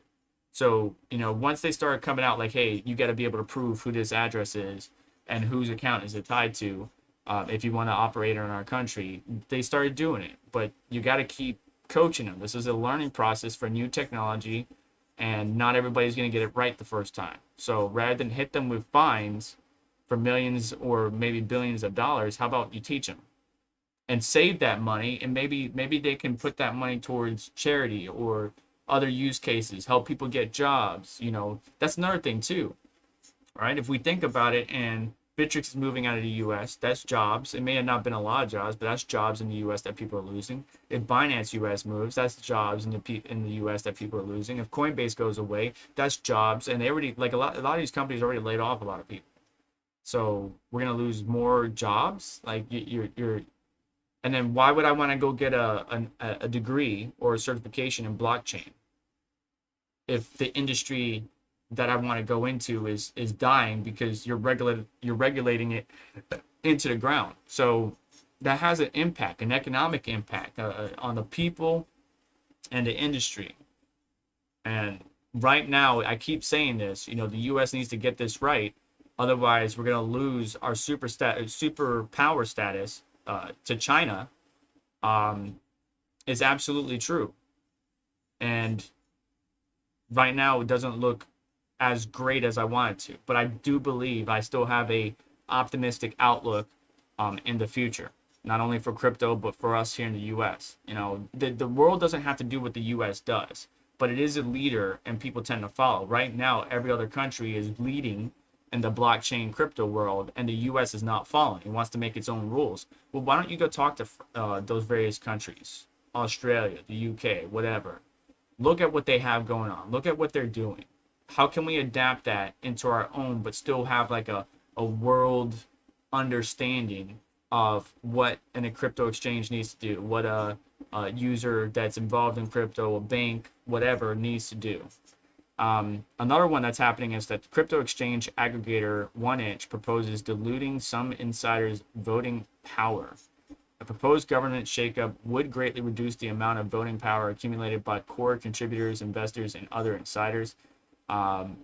So, once they started coming out like, hey, you got to be able to prove who this address is and whose account is it tied to, if you want to operate in our country, they started doing it. But you got to keep coaching them. This is a learning process for new technology, and not everybody's going to get it right the first time. So rather than hit them with fines for millions or maybe billions of dollars, how about you teach them and save that money, and maybe they can put that money towards charity or other use cases, help people get jobs. That's another thing too, right? If we think about it, and Bittrex is moving out of the U.S., that's jobs. It may have not been a lot of jobs, but that's jobs in the U.S. that people are losing. If Binance U.S. moves, that's jobs in the U.S. that people are losing. If Coinbase goes away, that's jobs. And they already, like a lot of these companies already laid off a lot of people. So we're gonna lose more jobs. Like you're, and then why would I want to go get a degree or a certification in blockchain if the industry that I want to go into is dying because you're regulating it into the ground? So that has an impact, an economic impact on the people and the industry. And right now, I keep saying this, the U.S. needs to get this right. Otherwise, we're going to lose our super power status to China. Is absolutely true. And right now, it doesn't look as great as I want it to, but I do believe I still have a optimistic outlook in the future, not only for crypto, but for us here in the U.S. The world doesn't have to do what the U.S. does, but it is a leader and people tend to follow. Right now, every other country is leading in the blockchain crypto world, and the U.S. is not following. It wants to make its own rules. Well, why don't you go talk to those various countries, Australia, the U.K., whatever. Look at what they have going on. Look at what they're doing. How can we adapt that into our own, but still have like a world understanding of what a crypto exchange needs to do, what a user that's involved in crypto, a bank, whatever, needs to do. Another one that's happening is that the crypto exchange aggregator 1inch proposes diluting some insiders' voting power. A proposed government shakeup would greatly reduce the amount of voting power accumulated by core contributors, investors, and other insiders.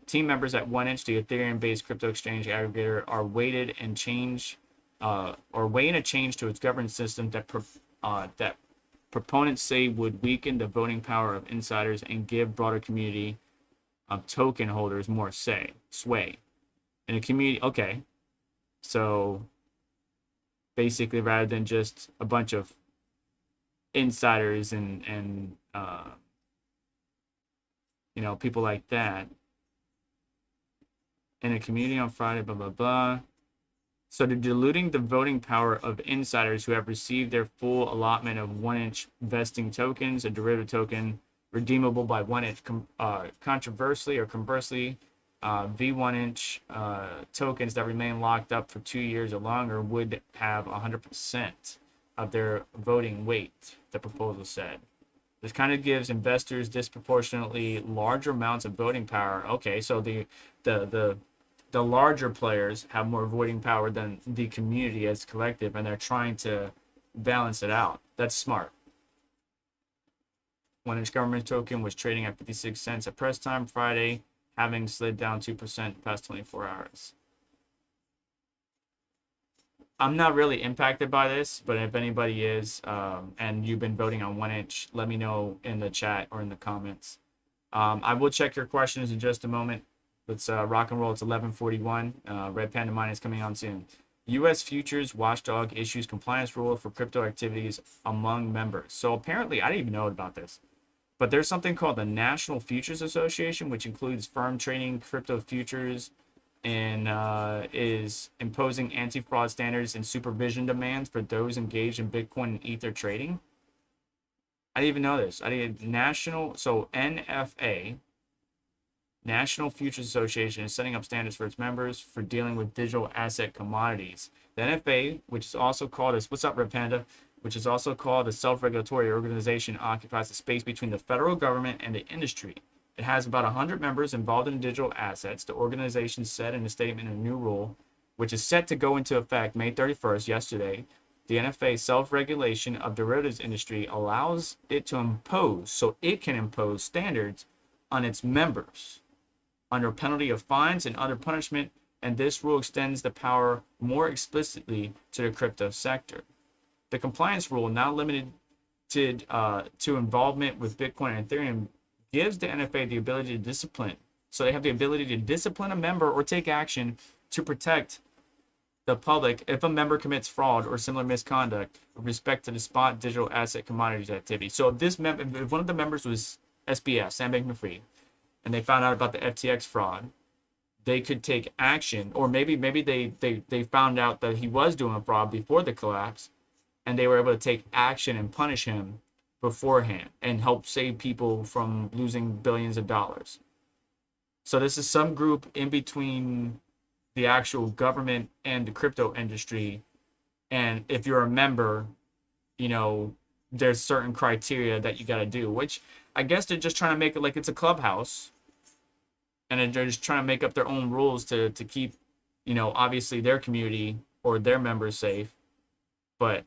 Team members at 1inch, the Ethereum-based crypto exchange aggregator, are weighing a change to its governance system that proponents say would weaken the voting power of insiders and give broader community of token holders more sway in a community. Okay, so basically, rather than just a bunch of insiders and people like that in a community on Friday, blah, blah, blah. So they're diluting the voting power of insiders who have received their full allotment of 1inch vesting tokens, a derivative token redeemable by 1inch. Conversely, V1inch tokens that remain locked up for 2 years or longer would have 100% of their voting weight, the proposal said. This kind of gives investors disproportionately larger amounts of voting power. Okay, so the larger players have more voting power than the community as collective, and they're trying to balance it out. That's smart. 1inch government token was trading at 56 cents at press time Friday, having slid down 2% the past 24 hours. I'm not really impacted by this, but if anybody is, and you've been voting on 1inch, let me know in the chat or in the comments. I will check your questions in just a moment. Let's rock and roll. It's 11:41. Red Panda Mine is coming on soon. U.S. Futures Watchdog issues compliance rule for crypto activities among members. So apparently, I didn't even know about this, but there's something called the National Futures Association, which includes firm trading crypto futures and is imposing anti-fraud standards and supervision demands for those engaged in Bitcoin and Ether trading. I didn't even know this. NFA, National Futures Association, is setting up standards for its members for dealing with digital asset commodities. The NFA, which is also called as, what's up, Red Panda? Which is also called a self-regulatory organization, occupies the space between the federal government and the industry. It has about 100 members involved in digital assets. The organization said in a statement in a new rule, which is set to go into effect May 31st, yesterday. The NFA self-regulation of derivatives industry allows it to impose, so it can impose standards on its members under penalty of fines and other punishment, and this rule extends the power more explicitly to the crypto sector. The compliance rule, now limited to involvement with Bitcoin and Ethereum, gives the NFA the ability to discipline. So they have the ability to discipline a member or take action to protect the public if a member commits fraud or similar misconduct with respect to the spot digital asset commodities activity. So if one of the members was SBS, Sam Bankman-Fried, and they found out about the FTX fraud, they could take action, or maybe they found out that he was doing a fraud before the collapse, and they were able to take action and punish him beforehand and help save people from losing billions of dollars. So this is some group in between the actual government and the crypto industry. And if you're a member, there's certain criteria that you got to do, which I guess they're just trying to make it like it's a clubhouse. And they're just trying to make up their own rules to keep, obviously their community or their members safe. But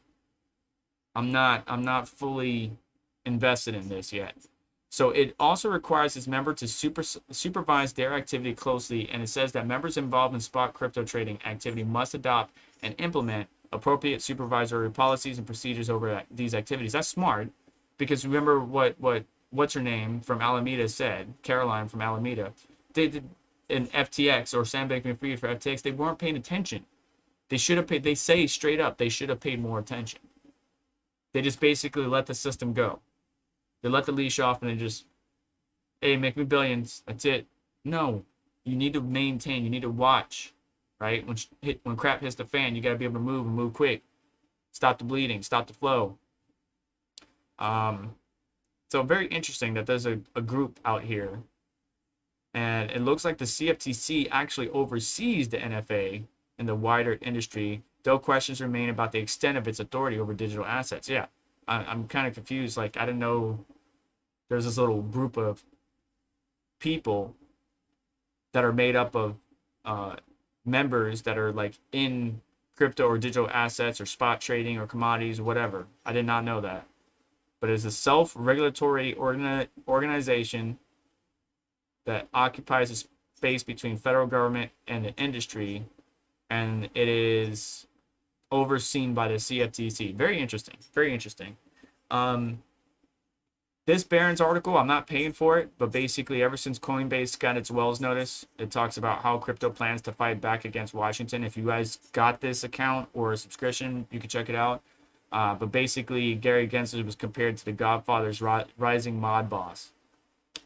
I'm not fully invested in this yet. So it also requires its member to supervise their activity closely, and it says that members involved in spot crypto trading activity must adopt and implement appropriate supervisory policies and procedures over these activities. That's smart, because remember what's her name from Alameda said, Caroline from Alameda, they did in FTX, or Sam Bankman-Fried for FTX, they weren't paying attention. They should have paid. They say straight up they should have paid more attention. They just basically let the system go. They let the leash off and they just, hey, make me billions. That's it. No, you need to maintain. You need to watch, right? When crap hits the fan, you got to be able to move and move quick. Stop the bleeding. Stop the flow. So very interesting that there's a group out here, and it looks like the CFTC actually oversees the NFA and the wider industry, though questions remain about the extent of its authority over digital assets. Yeah. I'm kind of confused. Like, I didn't know there's this little group of people that are made up of members that are like in crypto or digital assets or spot trading or commodities or whatever. I did not know that. But it's a self-regulatory organization that occupies a space between federal government and the industry, and it is overseen by the CFTC. Very interesting. Very interesting. This Barron's article, I'm not paying for it, but basically ever since Coinbase got its Wells notice, it talks about how crypto plans to fight back against Washington. If you guys got this account or a subscription, you can check it out. But basically, Gary Gensler was compared to the Godfather's rising mob boss.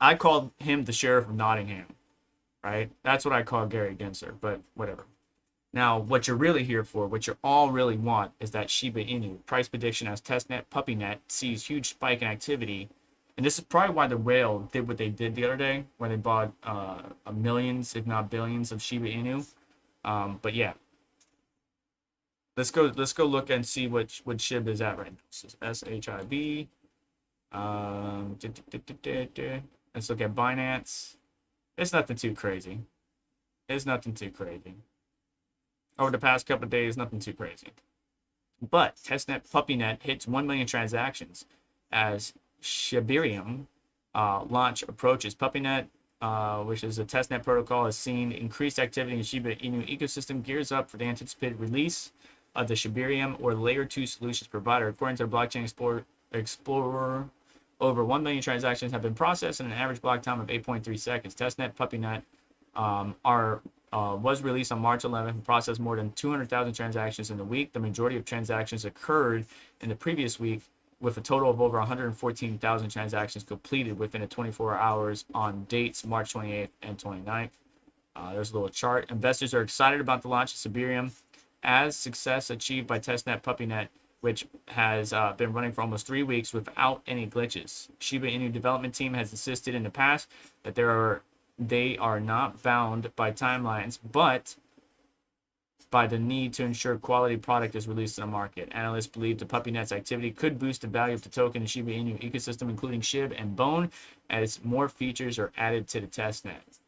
I called him the Sheriff of Nottingham, right? That's what I call Gary Gensler, but whatever. Now, what you're really here for, what you all really want, is that Shiba Inu. Price prediction as testnet PuppyNet sees huge spike in activity. And this is probably why the whale did what they did the other day, where they bought millions, if not billions, of Shiba Inu. But yeah. Let's go look and see what SHIB is at right now. This is SHIB. Let's look at Binance. It's nothing too crazy. Over the past couple of days, nothing too crazy. But testnet PuppyNet hits 1 million transactions as Shibarium launch approaches. PuppyNet, which is a testnet protocol, has seen increased activity in Shiba Inu ecosystem, gears up for the anticipated release of the Shibarium or Layer 2 solutions provider. According to the Blockchain Explorer, over 1 million transactions have been processed in an average block time of 8.3 seconds. Testnet PuppyNet was released on March 11th and processed more than 200,000 transactions in the week. The majority of transactions occurred in the previous week, with a total of over 114,000 transactions completed within the 24 hours on dates March 28th and 29th. There's a little chart. Investors are excited about the launch of Ethereum as success achieved by testnet PuppyNet, which has been running for almost 3 weeks without any glitches. Shiba Inu development team has insisted in the past that they are not bound by timelines, but by the need to ensure quality product is released to the market. Analysts believe the PuppyNet's activity could boost the value of the token in Shiba Inu ecosystem, including SHIB and Bone, as more features are added to the testnet.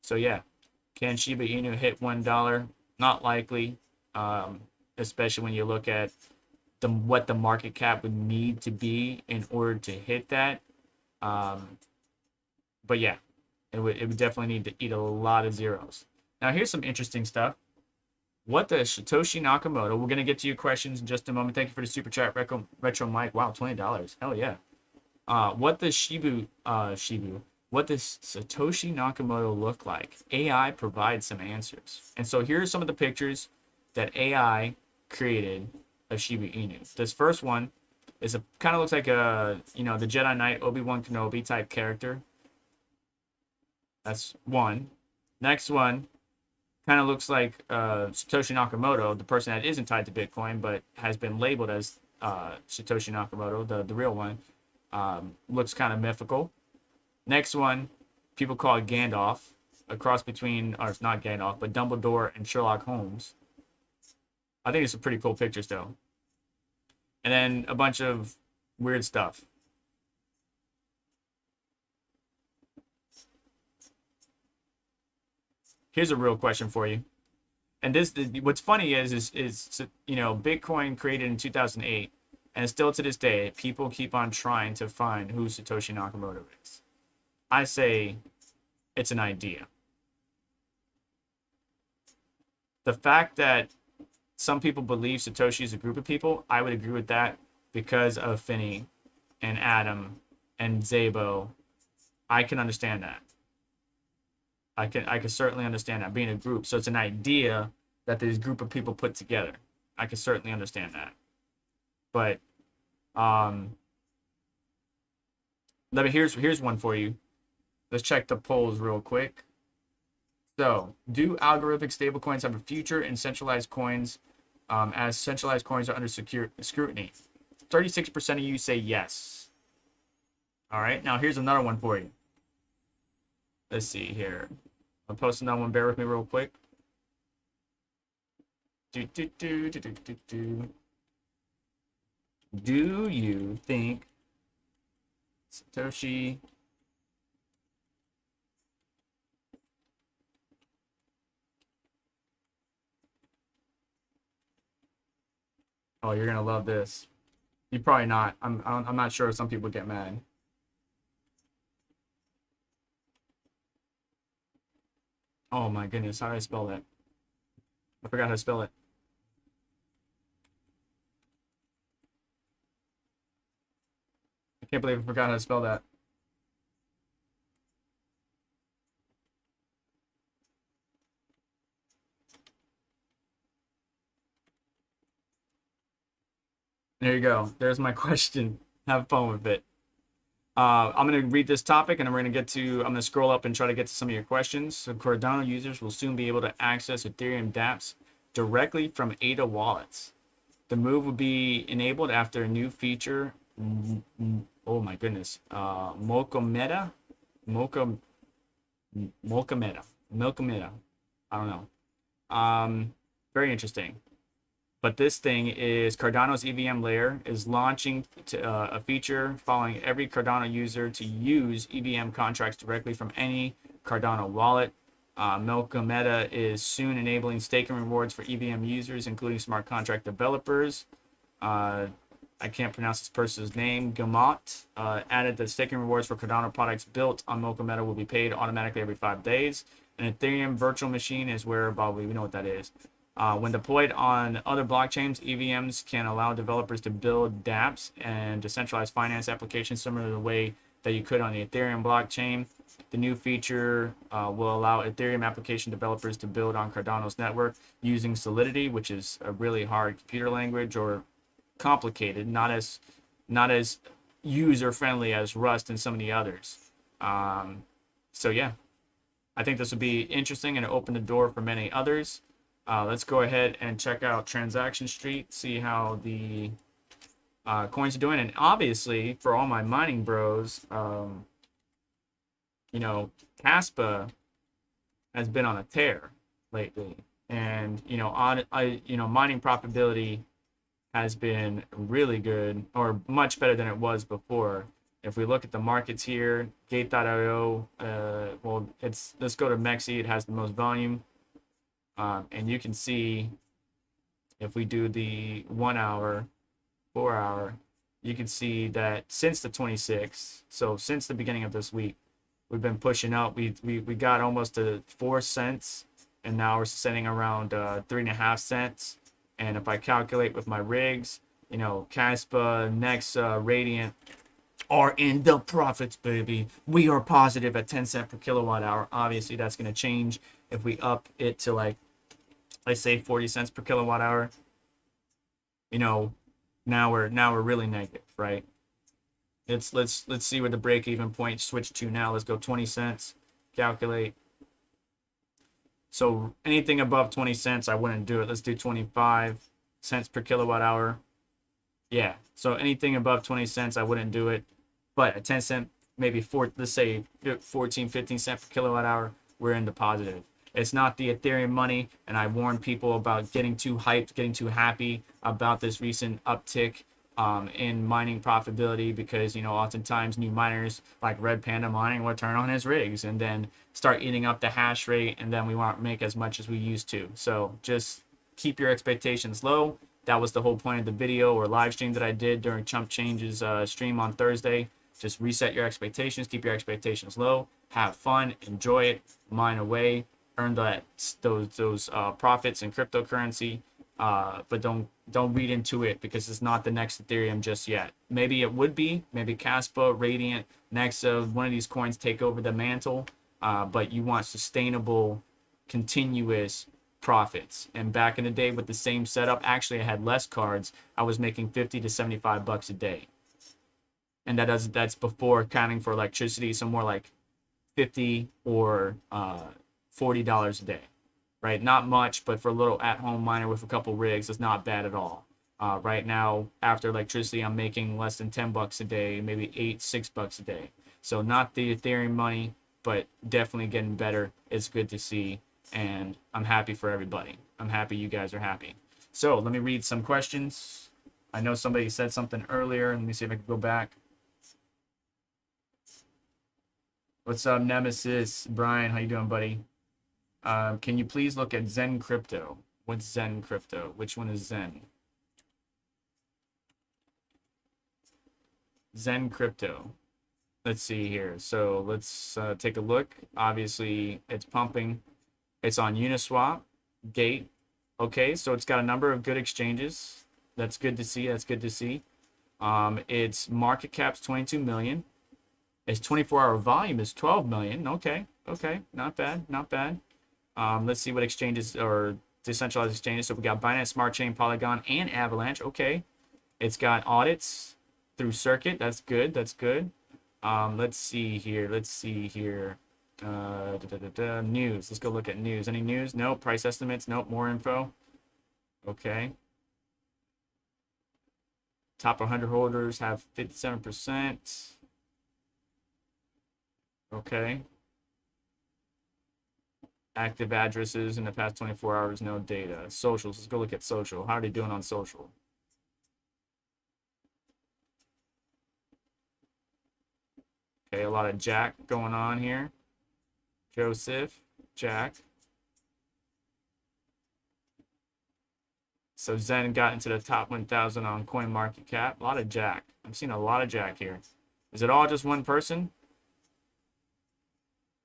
So yeah, can Shiba Inu hit $1? Not likely, especially when you look at what the market cap would need to be in order to hit that. But yeah, it would definitely need to eat a lot of zeros. Now here's some interesting stuff. What the Satoshi Nakamoto, we're going to get to your questions in just a moment. Thank you for the super chat, Retro Mike. Wow, $20. Hell yeah. What does what does Satoshi Nakamoto look like? AI provides some answers. And so here are some of the pictures that AI created of Shiba Inu. This first one is kind of looks like the Jedi Knight Obi-Wan Kenobi type character. That's one. Next one kind of looks like Satoshi Nakamoto, the person that isn't tied to Bitcoin but has been labeled as Satoshi Nakamoto, the real one. Looks kind of mythical. Next one, people call it Gandalf, a cross between, or it's not Gandalf, but Dumbledore and Sherlock Holmes. I think it's some pretty cool pictures though. And then a bunch of weird stuff. Here's a real question for you. And what's funny is Bitcoin created in 2008, and still to this day, people keep on trying to find who Satoshi Nakamoto is. I say it's an idea. The fact that some people believe Satoshi is a group of people, I would agree with that because of Finney and Adam and Zabo. I can understand that. I can certainly understand that being a group. So it's an idea that this group of people put together. I can certainly understand that. But here's one for you. Let's check the polls real quick. So, do algorithmic stablecoins have a future in centralized coins, as centralized coins are under scrutiny? 36% of you say yes. All right, now here's another one for you. Let's see here. I'll post another one. Bear with me real quick. Do you think Satoshi Oh, you're gonna love this. You probably not. I'm not sure. Some people get mad. Oh my goodness, how do I spell that? I forgot how to spell it. I can't believe I forgot how to spell that. There you go. There's my question. Have fun with it. I'm going to read this topic and I'm going to scroll up and try to get to some of your questions. So Cardano users will soon be able to access Ethereum dApps directly from ADA wallets. The move will be enabled after a new feature. Oh my goodness. Mokameta. I don't know. Very interesting. But this thing is Cardano's EVM layer is launching a feature following every Cardano user to use EVM contracts directly from any Cardano wallet. Mokameta is soon enabling staking rewards for EVM users, including smart contract developers. I can't pronounce this person's name. Gamot added that staking rewards for Cardano products built on Mokameta will be paid automatically every 5 days. An Ethereum virtual machine is where we know what that is. When deployed on other blockchains, EVMs can allow developers to build dApps and decentralized finance applications similar to the way that you could on the Ethereum blockchain. The new feature will allow Ethereum application developers to build on Cardano's network using Solidity, which is a really hard computer language, or complicated, not as user friendly as Rust and some of the others. So yeah, I think this would be interesting and open the door for many others. Let's go ahead and check out Transaction Street, see how the coins are doing. And obviously, for all my mining bros, you know, Caspa has been on a tear lately, and you know, mining profitability has been really good, or much better than it was before. If we look at the markets here, Gate.io, well, let's go to Mexi. It has the most volume, and you can see if we do the 1 hour, 4 hour, you can see that since the 26th, so since the beginning of this week, we've been pushing up. We got almost to 4 cents, and now we're sitting around 3.5 cents. And if I calculate with my rigs, you know, Caspa, Nexa, Radiant are in the profits, baby. We are positive at 10 cents per kilowatt hour. Obviously, that's going to change if we up it to, like, let's say 40 cents per kilowatt hour. You know, now we're really negative, right? Let's see where the break-even point switch to now. Let's go 20 cents. Calculate. So anything above 20 cents, I wouldn't do it. Let's do 25 cents per kilowatt hour. Yeah. So anything above 20 cents, I wouldn't do it. But at 10 cent, maybe let's say 14, 15 cents per kilowatt hour, we're in the positive. It's not the Ethereum money, and I warn people about getting too hyped, getting too happy about this recent uptick in mining profitability, because, you know, oftentimes new miners like Red Panda Mining will turn on his rigs and then start eating up the hash rate, and then we won't make as much as we used to. So just keep your expectations low. That was the whole point of the video or live stream that I did during Chump Change's stream on Thursday. Just reset your expectations, keep your expectations low, have fun, enjoy it, mine away, earn those profits in cryptocurrency. But don't read into it, because it's not the next Ethereum just yet. Maybe it would be. Maybe Caspa, Radiant, Nexa, one of these coins take over the mantle. But you want sustainable, continuous profits. And back in the day with the same setup, actually I had less cards. I was making 50 to 75 bucks a day. And that's before accounting for electricity, so more like $50 or $40 a day. Right, not much, but for a little at-home miner with a couple rigs, it's not bad at all. Right now, after electricity, I'm making less than 10 bucks a day, maybe $6 a day. So not the Ethereum money, but definitely getting better. It's good to see, and I'm happy for everybody. I'm happy you guys are happy. So let me read some questions. I know somebody said something earlier. Let me see if I can go back. What's up, Nemesis? Brian, how you doing, buddy? Can you please look at Zen Crypto? What's Zen Crypto? Which one is Zen? Zen Crypto. Let's see here. So let's take a look. Obviously, it's pumping. It's on Uniswap, Gate. Okay, so it's got a number of good exchanges. That's good to see. That's good to see. Its market cap's 22 million. Its 24-hour volume is 12 million. Okay, not bad, not bad. Let's see what exchanges or decentralized exchanges. So we got Binance Smart Chain, Polygon, and Avalanche. Okay. It's got audits through Circuit. That's good. That's good. Let's see here. News. Let's go look at news. Any news? Nope. Price estimates? Nope. More info. Okay. Top 100 holders have 57%. Okay. Active addresses in the past 24 hours, no data. Socials, let's go look at social. How are they doing on social? Okay, a lot of Jack going on here. Joseph, Jack. So Zen got into the top 1,000 on CoinMarketCap. A lot of Jack. I'm seeing a lot of Jack here. Is it all just one person?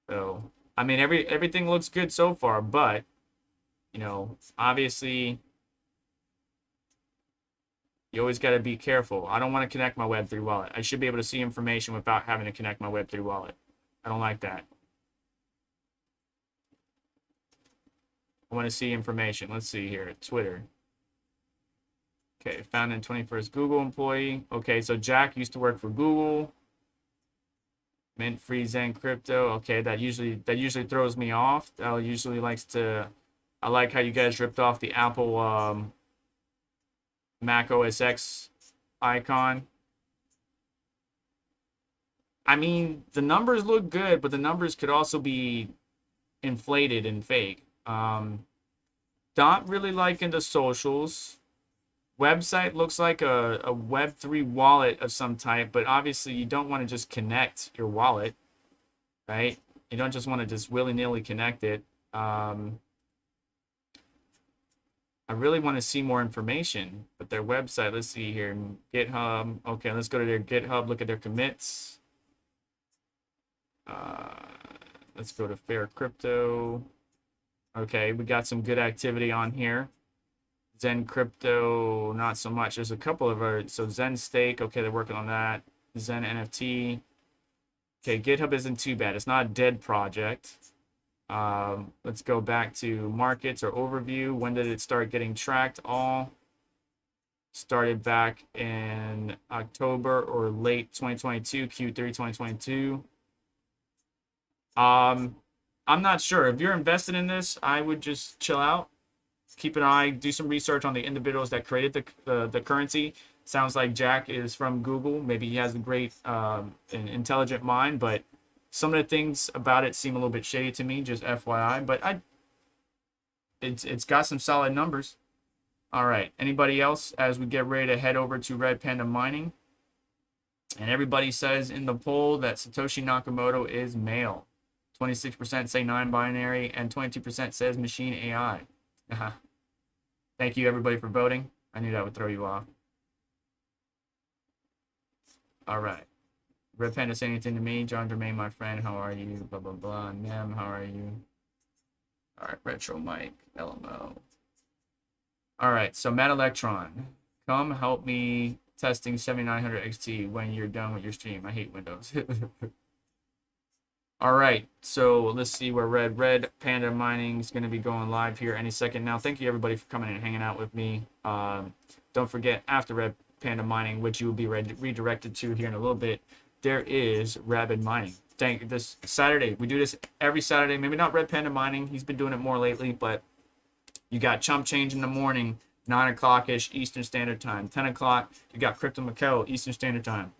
So, I mean, everything looks good so far, but, you know, obviously, You always got to be careful. I don't want to connect my Web3 wallet. I should be able to see information without having to connect my Web3 wallet. I don't like that. I want to see information. Let's see here. Twitter. Okay, founded in 21st Google employee. Okay, so Jack used to work for Google. Mint free Zen crypto. Okay, that usually throws me off. That usually likes to. I like how you guys ripped off the Apple Mac OS X icon. I mean, the numbers look good, but the numbers could also be inflated and fake. Not really liking the socials. Website looks like a Web3 wallet of some type, but obviously you don't want to just connect your wallet, right? You don't just want to just willy-nilly connect it. I really want to see more information, but their website, let's see here, GitHub. Okay, let's go to their GitHub, look at their commits. Let's go to Fair Crypto. Okay, we got some good activity on here. Zen Crypto, not so much. There's a couple of our, so Zen Stake, okay, they're working on that. Zen NFT. Okay, GitHub isn't too bad. It's not a dead project. Let's go back to markets or overview. When did it start getting tracked? All started back in October or late 2022, Q3 2022. I'm not sure. If you're invested in this, I would just chill out. Keep an eye, do some research on the individuals that created the currency. Sounds like Jack is from Google. Maybe he has a great and intelligent mind, but some of the things about it seem a little bit shady to me, just FYI. But it's got some solid numbers. All right. Anybody else as we get ready to head over to Red Panda Mining? And everybody says in the poll that Satoshi Nakamoto is male. 26% say non-binary, and 22% says machine AI. Thank you, everybody, for voting. I knew that would throw you off. All right. Red Panda, say anything to me. John Germain, my friend, how are you? Blah, blah, blah. Nem, how are you? All right. Retro Mike, LMO. All right. So, Matt Electron, come help me testing 7900 XT when you're done with your stream. I hate Windows. All right, so let's see where Red Panda Mining is going to be going live here any second now. Thank you, everybody, for coming and hanging out with me. Don't forget, after Red Panda Mining, which you will be redirected to here in a little bit, there is Rabid Mining. This Saturday, we do this every Saturday. Maybe not Red Panda Mining. He's been doing it more lately, but you got Chump Change in the morning, 9 o'clock-ish Eastern Standard Time. 10 o'clock, you got Crypto Mikkel, Eastern Standard Time.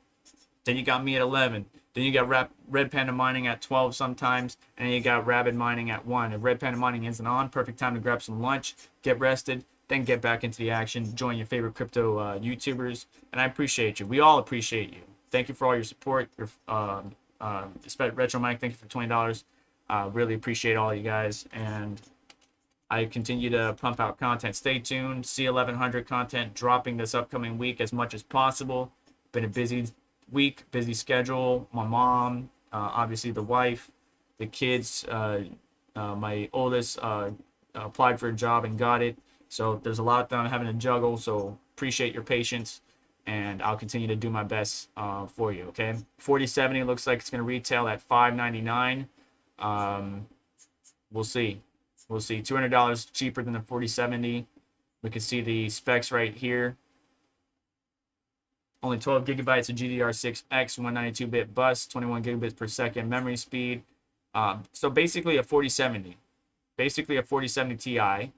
Then you got me at 11. Then you got Red Panda Mining at 12 sometimes. And then you got Rabid Mining at 1. If Red Panda Mining isn't on, perfect time to grab some lunch, get rested, then get back into the action. Join your favorite crypto YouTubers. And I appreciate you. We all appreciate you. Thank you for all your support. Your Retro Mike, thank you for $20. Really appreciate all you guys. And I continue to pump out content. Stay tuned. C1100 content dropping this upcoming week as much as possible. Been a busy week, busy schedule. My mom, obviously the wife, the kids. My oldest applied for a job and got it. So there's a lot that I'm having to juggle. So appreciate your patience, and I'll continue to do my best for you. Okay, 4070 looks like it's going to retail at $599. We'll see. We'll see. $200 cheaper than the 4070. We can see the specs right here. Only 12 gigabytes of GDDR6X, 192-bit bus, 21 gigabits per second memory speed. So basically a 4070. Basically a 4070 Ti.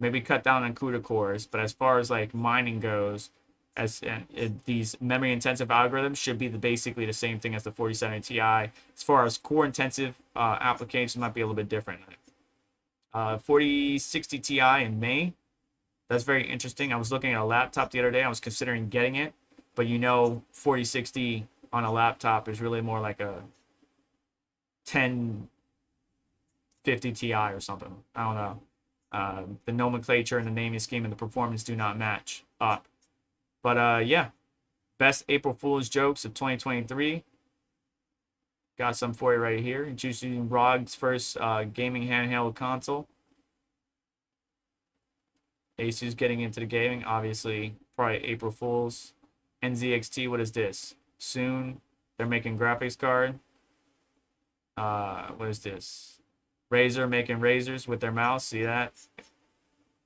Maybe cut down on CUDA cores, but as far as like mining goes, these memory intensive algorithms should be basically the same thing as the 4070 Ti. As far as core intensive applications, might be a little bit different. 4060 Ti in May. That's very interesting. I was looking at a laptop the other day. I was considering getting it. But 4060 on a laptop is really more like a 1050 Ti or something. I don't know. The nomenclature and the naming scheme and the performance do not match up. But yeah, best April Fool's jokes of 2023. Got some for you right here. Introducing ROG's first gaming handheld console. Asus getting into the gaming, obviously, probably April Fools. NZXT, what is this? Soon, they're making graphics card. What is this? Razer making razors with their mouse. See that?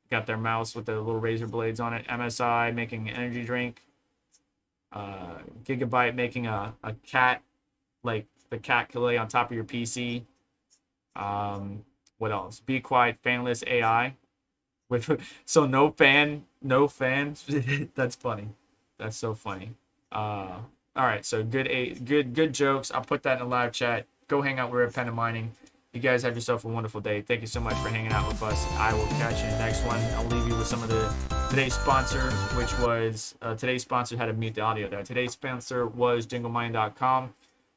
Got their mouse with the little razor blades on it. MSI making an energy drink. Gigabyte making a cat, like the cat can lay on top of your PC. What else? Be Quiet, fanless AI. With so no fan. That's funny. That's so funny. All right, so good jokes. I'll put that in the live chat. Go hang out with Red Panda Mining. You guys have yourself a wonderful day. Thank you so much for hanging out with us. I will catch you in the next one. I'll leave you with some of today's sponsor, which was today's sponsor had to mute the audio there. Today's sponsor was jinglemine.com.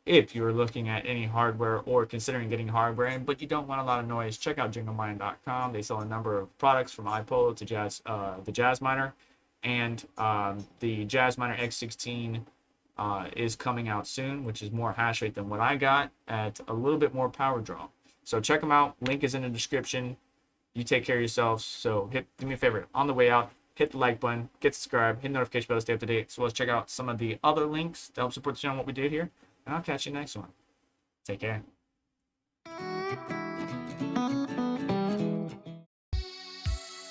If you're looking at any hardware or considering getting hardware, but you don't want a lot of noise, check out jinglemine.com. They sell a number of products from iPolo to the Jazz Miner, and the Jazz Miner X16 is coming out soon, which is more hash rate than what I got at a little bit more power draw. So check them out. Link is in the description. You take care of yourselves. So do me a favor. On the way out, hit the like button, get subscribed, hit the notification bell to stay up to date. So let's check out some of the other links to help support the channel, what we did here. And I'll catch you next one. Take care.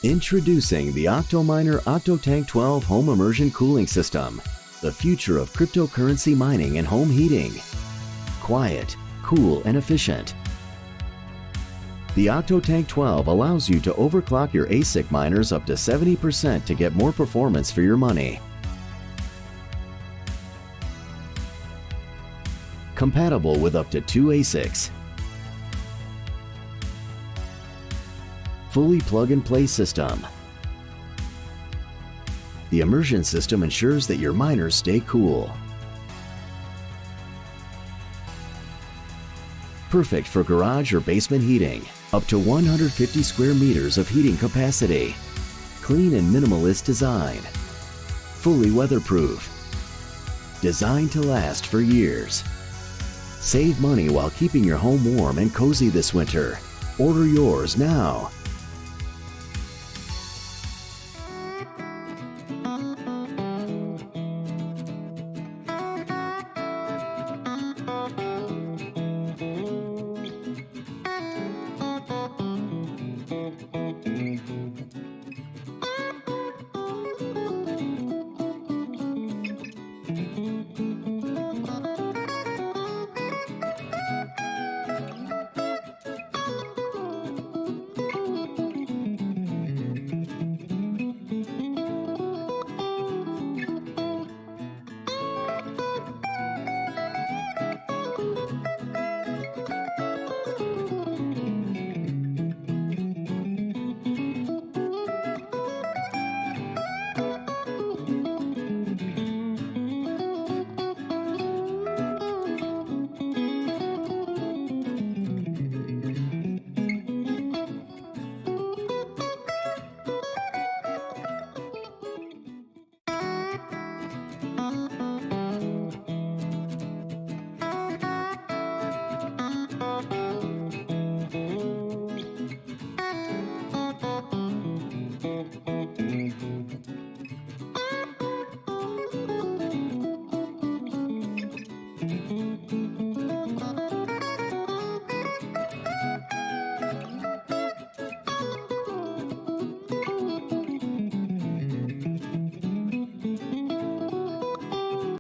Introducing the Octominer OctoTank 12 Home Immersion Cooling System. The future of cryptocurrency mining and home heating. Quiet, cool, and efficient. The OctoTank 12 allows you to overclock your ASIC miners up to 70% to get more performance for your money. Compatible with up to 2 ASICs. Fully plug-and-play system. The immersion system ensures that your miners stay cool. Perfect for garage or basement heating. Up to 150 square meters of heating capacity. Clean and minimalist design. Fully weatherproof. Designed to last for years. Save money while keeping your home warm and cozy this winter. Order yours now.